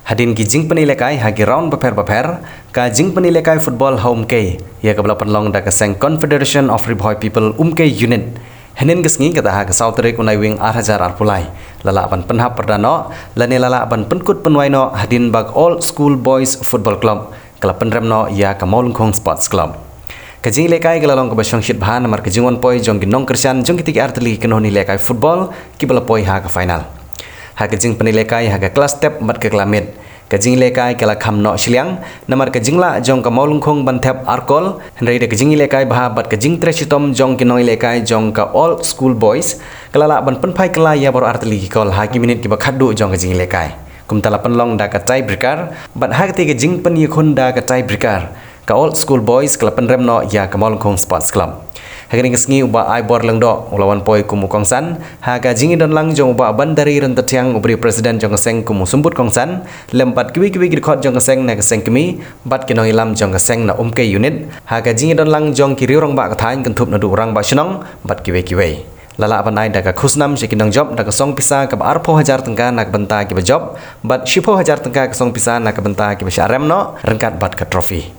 Hadin ki jing penilekai hagi round beper ka jing penilekai football home ke ya kabla penlong da kaseng Confederation of Riboy People ke unit henin gesngi kata ha ka sautrik unai wing 8000 arpulai lala ban penhap perdano lani lala ban penkut penwaino hadin bag all school boys football club kala penremno ya ka Maulungkhong sports club kajing lekai galalong ka basyong shit bahan namar kajingon poi jong ginong kersian jong kitik arteli kenoni lekai football ki bala poi ha ka final ha kajing penilekai ha ka kelas step mat ke kelamit kajing lekai kala khamno shiliang namar kajing la jong ka Maulungkhong bantep arkol hendai de kajing lekai bah bat kajing tresitom jong kinoi lekai jong ka all school boys kala la ban penpai kala ya baru arteli ki kol ha ki minit ki bakhadu jong kajing lekai kumtala penlong da ka tie breaker bat ha kati kajing pen yikhun da ka tie breaker ka all school boys kala penremno ya ka Maulungkhong sports club hagani ngesngi uba ai bor lengdo ulawan poi kumu kongsan haga jingi don lang jong uba bandari rentatiang ubri presiden jong seng kumu sumbut kongsan lempat kiwi gidkhot jong seng na seng kimi bat kinong ilam jong seng na ke unit haga jingi don lang jong kiri rong ba kathain kentup na du rang ba shnong bat kiwi lala banai daga khusnam shekinong job daga song pisa ka 4000 tengka nak benta ki job bat 10000 tengka ka song pisa nak benta ki syarem no rengkat bat ka trofi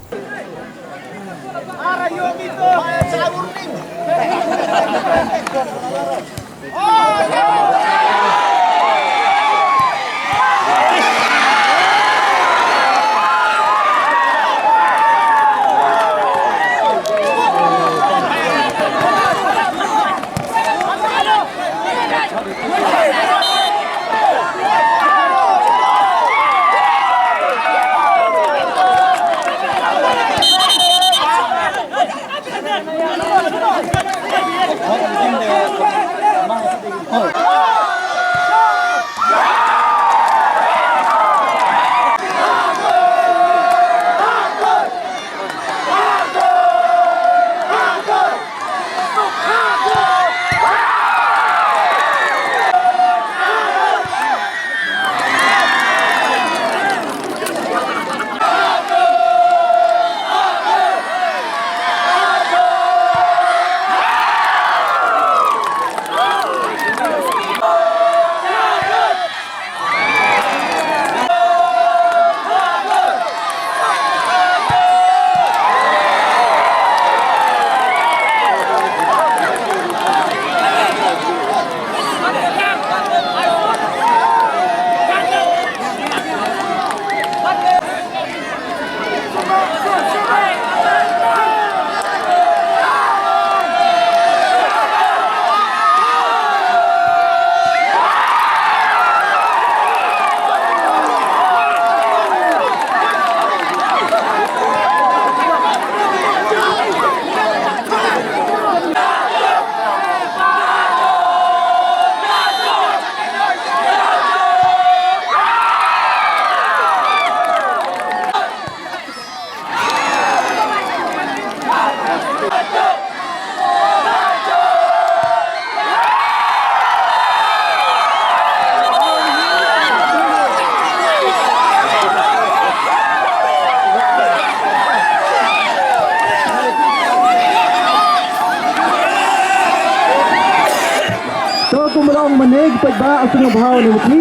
kumulong manig pagba asung bahaw ni muti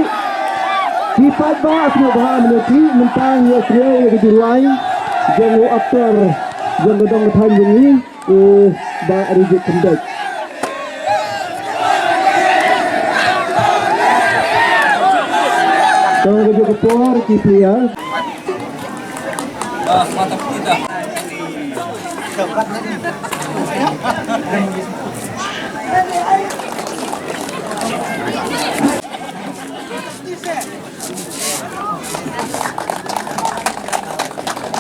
di pagba asung bahaw ni muti mentang ya sre di line jangan after jangan dong than ini ba arije kendek tong ke por ki pria mantap kita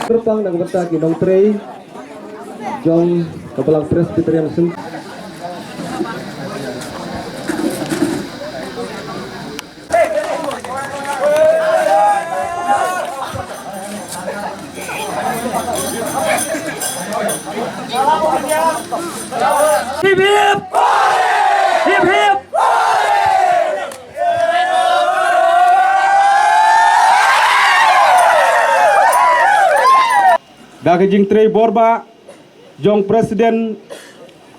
Terpang dan berta kinong tray jong kapalang Presbyterian sen hip hip hip hip Daga jing tray borba jong presiden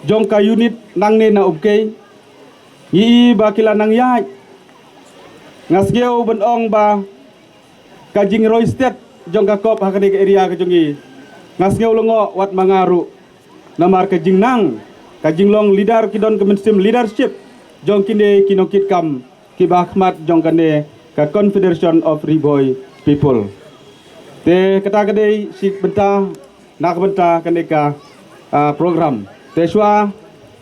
jong ka unit nang ne na ubkay yi ba kila nang yai ngasgeo ben ong ba kajing roistet jong ka kop hakani ke area ke jongi ngas ngeu longo wat mangaru namar kajing nang kajing long leader kidon kemensim leadership jong kinde kinokit kam ki bahmat jong kane ka Confederation of Riboy People te kata kadai si benta nak benta kane ka program te swa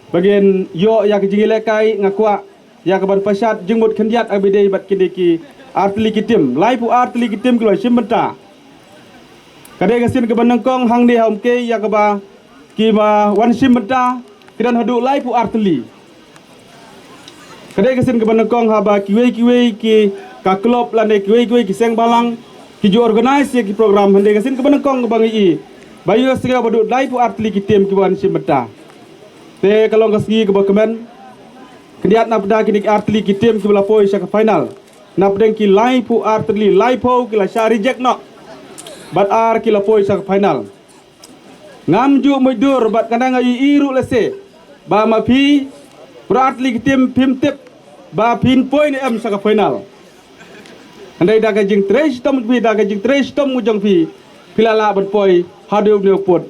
bagian yo ya kajing lekai ngakwa ya kaban pasat jengbut kendiat abidai bat kinde ki artli kitim lai pu artli kitim kilo simbenta kadai gasin ke banangkong hang de haum ke ya kaba ki ma wan simbenta kidan hadu lai pu artli kadai gasin ke banangkong haba kiwe ki ka klub lane kiwe ki seng balang ki jo organize ya ki program hande gasin ke banangkong bang i bayu segera badu lai pu artli kitim ki wan simbenta te kalau ngasgi ke bakemen kendiat na pada kini artli kitim ki bala poi syak final na pedeng ki lai pu artli lai po ki la sya reject no bat ar ki la poi syak final ngam ju mudur bat kanang ai iru lese ba ma phi artli kitim pim tip ba pin poi ni am syak final andai daga jing tres tom pi daga jing tres tom mujong pi pilala bat poi hadu ne put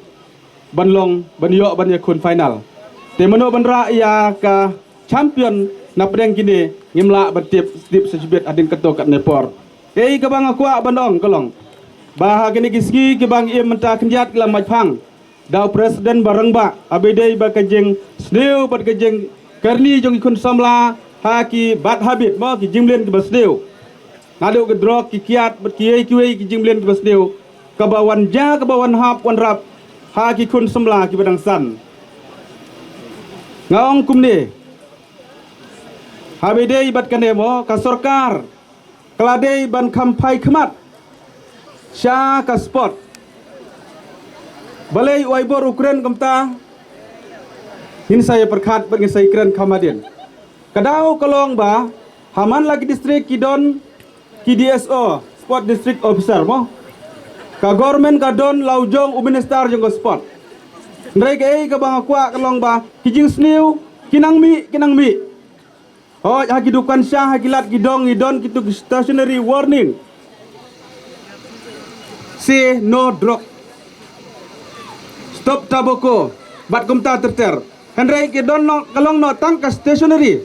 banlong ban yo ban yakun final te mano ban ra ya ka champion na pedeng kini ngimla betip stip sejibet adin ketok kat nepor ei ke bang aku bandong kolong bah kini kisgi ke bang im menta kendiat la majpang dau presiden bareng ba abedei ba kajeng sneu bat kajeng karni jong ikun samla ha ki bat habit mo ki jinglen ke basneu ngadu ke drok ki kiat bat kiai kiwei ki jinglen ke basneu ke bawan ja ke bawan hap wan rap ha ki kun samla ki badang san ngaong kumni habidei bat kanemo ka sorkar keladei ban kampai kemat sya ka sport balai waibor Ukraine kamta hin saya perkat bagi saya keren kamadin kadau kolong ba haman lagi distrik kidon KDSO sport district officer mo ka government ka don laujong uministar jong sport ndrei ke ka bang akwa kolong ba kijing sniu kinang mi oh, hakidukan syah hakilat gidong idon kitu stationary warning. Say no drug. Stop tobacco. Bat kumta terter. Hendrai kidon no kalong no tang ka stationary.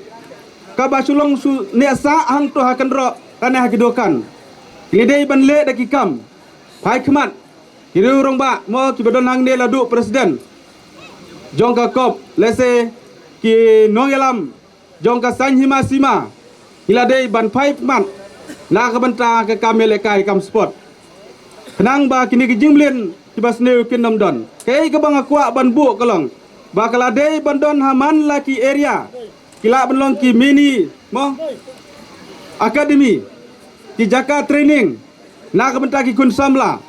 Ka basulong su nesa hang to hakan ro kana hakidukan. Lidai ban le daki kam. Hai kemat. Kiri urang ba mo kibadon hang ne ladu presiden. Jong ka kop lese ki nongelam jong ka san hima sima hiladei ban pai man na ka banta ka kamele kai kam sport kenang ba kini ki jinglen ki basneu kin nam don kai ka bang akwa ban bu kolong ba kaladei bandon haman laki area kila benlong ki mini mo academy ki jaka training na ka banta ki kun samla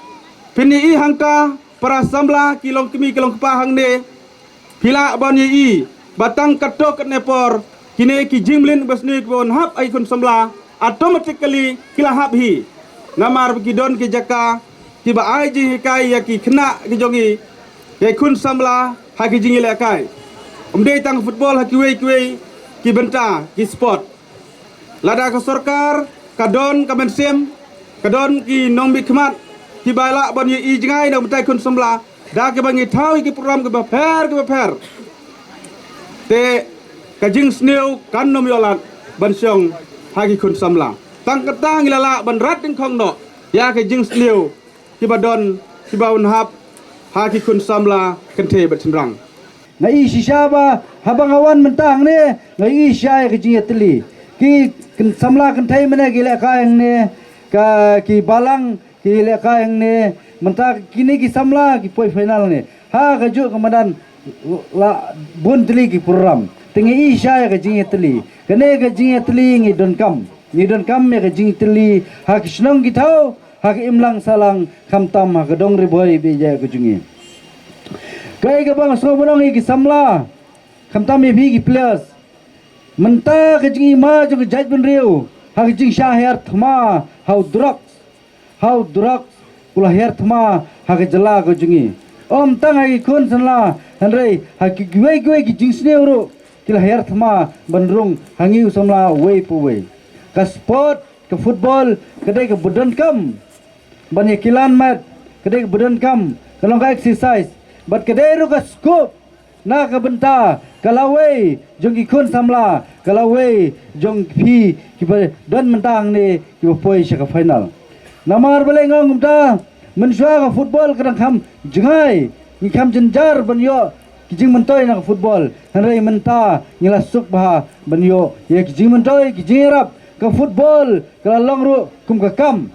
pini i hangka para samla kilong kimi kilong kepahang ne pila ban yi batang katok nepor kini ki jimlin basni kon hap ai kun samla automatically kila hap hi ngamar bikidon ki jaka ki ba ai ji kai ya ki khna ki jongi ke kun samla ha ki jingi le kai umdei tang football ha ki wei ki benta ki sport lada ka sarkar kadon kamensem kadon ki nombi khmat ki bala ban yi i jingai na betai kun samla da ke bangi thau ki program ke ba pher te kajing sneu kan nom yolat ban syong hagi kun samla tang katang ilala ban rat ing khong no ya kajing sneu kibadon kibaun hap hagi kun samla kente bat semrang ngai sisaba habang awan mentang ne ngai syai kajing atli ki samla kan thai mena gile ka yang ne ka ki balang ki le ka yang ne menta kini ki samla ki poi final ne ha kaju kamadan la bun tli ki program tengi isya ka jing tli kene ka jing tli ngi don kam me ka jing tli ha ki snong ki thau ha ki imlang salang kham tam ha ka dong ri boy be ja ka jungi kai ka bang so bonong ki samla kham tam me bi ki players menta ka jing ma jo ka jaj ben riu ha ki jing sha her thma how drugs kula her thma ha ka jala ka jungi om tang ha ki kun sanla hanrei ha ki gwe ki jing sneu ro kila her thma bandrung hangiu samla wei pu wei ka sport ka football kadai ka budan kam banyak kilan mat kedai badan kam kalau ka exercise bat kedai ru ka scoop na ka benta kalawai jong ikun samla kalawai jong pi kiba dan mentang ni kiba poi sya ka final namar balai ngong ta mensua ka football kadang kam jengai ni kam jenjar banyo kijing mentoy na ka football hanrai menta ngila suk bah banyo ye kijing mentoy kijing rap ka football kalalong ru kum ka kam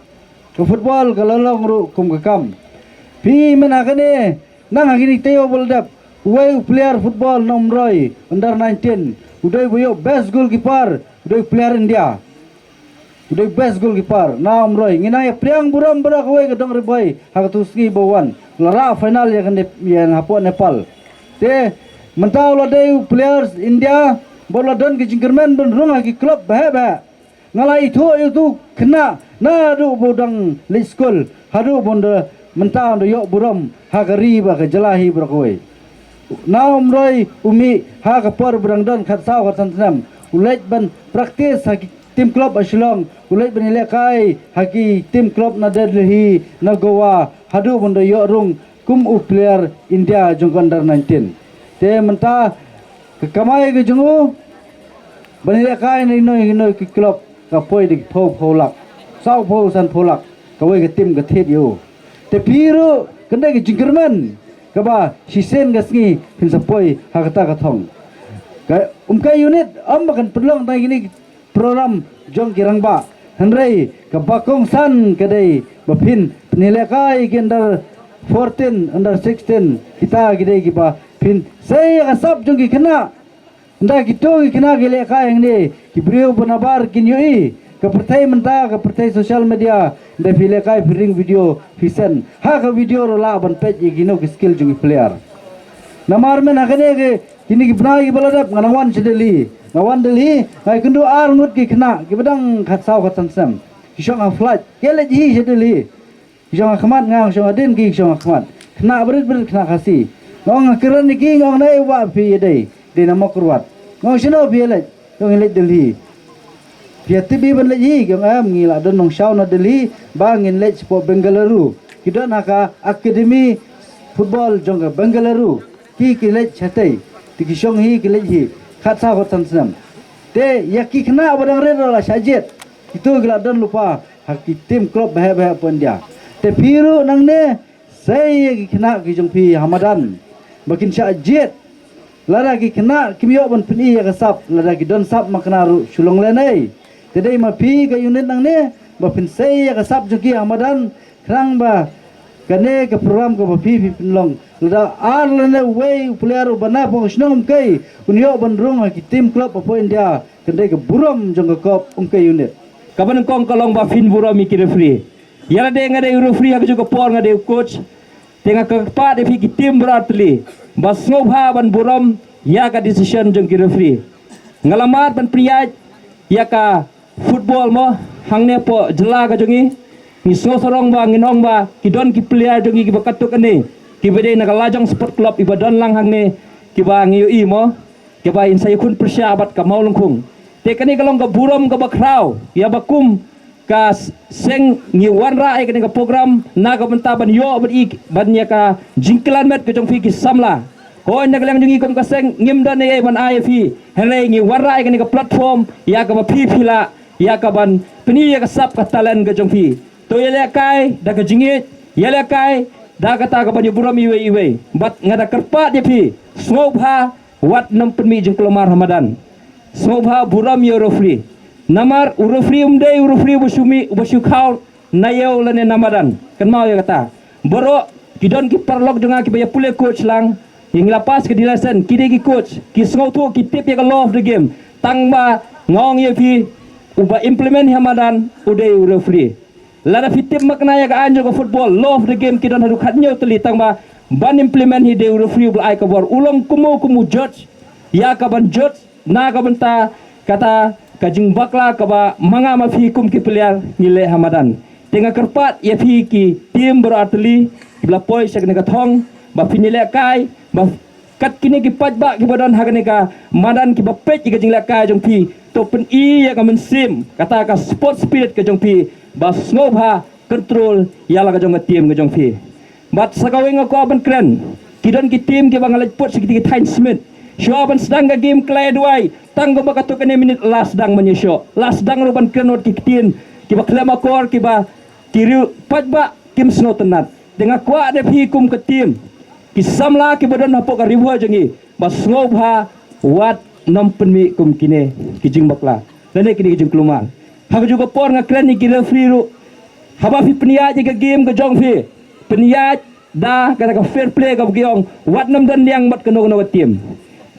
ka football kalalong ru kum ka kam pi menakane nang agini teo boldap Uai player football nomroi under 19 udai boyo best goalkeeper udai player India udai best goalkeeper nomroi nginai priang buram burak uai kadang ribai hakatuski bawan lara final ya kan yang hapo Nepal te mentau lo dei players India bola don ke jingkermen ben rung agi club bah ngalai itu kena na du bodang le school hadu bonda mentau do yo buram hagari ba ke jalahi brakoi Naum roi umi ha kapor berangdan khat saw khat sanam ulait ban praktis haki tim klub asilong ulait ban lekai haki tim klub na Delhi na Goa hadu bondo yo rung kum u player India jong under 19 te menta ke kamai ke jungu ban lekai ni noi ki klub ka poi dik pholak saw phol san pholak kawai ke tim ke thet yo te piru kendai ke jingkerman kaba sisen gasngi pin sapoi hakata kathong ka unit makan perlong tai gini program jong kirangba hanrei ka bakong san kadai bapin penilekai under 14 under 16 kita gidai giba pin saya kasap jong ki kena nda gitu ki kena gile kai ngni ki brio bonabar kinyui ka pertai menta ka pertai social media da file kai firing video fisen ha ka video rola ban page gino ki skill jungi player namar men akane ke kini ki bnai ki baladap nganawan sedeli ngawan deli ai kundu ar ngut ki kena ki badang khat saw khat sam ki shong a flight kele ji sedeli ki shong a khmat ngang shong a din ki shong a khmat kena berit kena kasi ngong kiran ki ngong nei wa pi dei de namok ruat ngong sino pi le ngong le deli Pia tibi ban lagi yang ngila don nong shaw na Delhi bangin lej sport Bengaluru kita naka akademi football jongga Bengaluru ki lej chatai ti shong hi ki lej hi khat sa ko tan sam te yaki kena badang re la sajet itu gila don lupa haki tim klub bah pendia te piru nang ne saya ki kena ki jong pi Hamadan makin sajet lara ki kena kimyo ban pini ya kasap lara ki don sap makna ru sulong lenai Tadai ma pi ka unit nang ne ba pinsay ka sap joki Hamadan krang ba kane ka program ko ba pi pinlong lada ar lene way player bana po snom kai unyo bandrung ki team club po India kande ka buram jong ka kop kai unit kaban kong kalong ba fin buram mi ki referee yala de ngade referee ka juga por ngade coach tenga ka pa de fi ki team beratli ba snobha ban buram ya ka decision jong ki referee ngalamat ban priyaj ya ka football mo hangne po jela ka jongi ni so sorong ba nginong ba kidon ki player jongi ki bakatuk ani ki bede na lajang sport club ibadon lang hangne ki ba ngiu i mo ki ba insay kun persyabat ka maulungkung te kani kalong ka burom ka bakraw ya bakum ka seng ngi wanra ay kani ka program na ka bantaban yo ban ik banya ka jingklan met ka jong fi ki samla ko naglang jongi kom ka seng ngimdan ay ban IFI henay ngi wanra ay kani ka platform ya ka ba pipila ya kaban peni ya kasap ka talent ka jongpi to yele kai da ka jingit yele kai da ka ta ka ban buram iwe bat ngada kerpa de pi snobha wat nam penmi jeng kelomar Hamadan snobha buram yo free namar urofri umdei urofri busumi busu khaul nayo lane Namadan kan mau ya kata boro kidon ki parlok jonga ki baya pule coach lang yang lapas ke dilasan kide ki coach ki sngotu ki tip ya ka love the game tangba ngong ye pi uba implement Hamadan udah referee lada fitim makna ya ka anjo ka football love the game kidon hadu khatnyo teli tangba ban implement hi de referee ul ai ka bor ulong kumu judge ya ka ban judge na ka banta kata kajing bakla ka ba manga ma fi kum ki player ngile Hamadan tenga kerpat ya fi ki tim beratli bla poi sak ne ka thong ba finile kai ba kat kini ki pajba ki badan hagane ka madan ki ba pej ki jing la kai jong pi to pen i ya ka mensim kata ka sport spirit ke jong pi ba snobha control ialah kajong tim kajong fi. But sakawing aku aban keren. Kidon ki tim ki bangalat pot sikiti time Smith. Show aban sedang ga game klay duai. Tanggo makatukan ni minit last dang menyesyo. Last dang ruban keren ki tin. Ki ba klema kor ki ba tiri patba kim snow tenat. Dengan kuat de fi kum ke tim. Ki samla ki badan hapok ka ribu jangi. Bas ngop ha wat nom penmi kum kine ki jing bakla. Lene kini jing keluar. Hak juga por nga keren ni ki referee ru. Haba fi peniat ke game ke jong fi. Peniat dah kata ka fair play ka giong wat nam dan yang mat keno keno tim.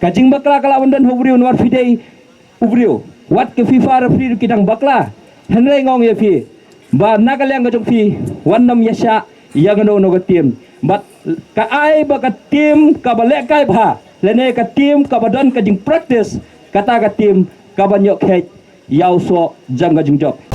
Kajing bakla kala wandan hubrio nuar fidei ubrio. Wat ke FIFA referee kidang bakla. Henry ngong ye fi. Ba nagal yang ka jong fi wan nam yasha yang keno keno tim. But ka ai ba ka tim ka balek kai bha. Lene ka tim ka badan ka jing practice kata ka tim ka banyok het yau so jang ka jing jok.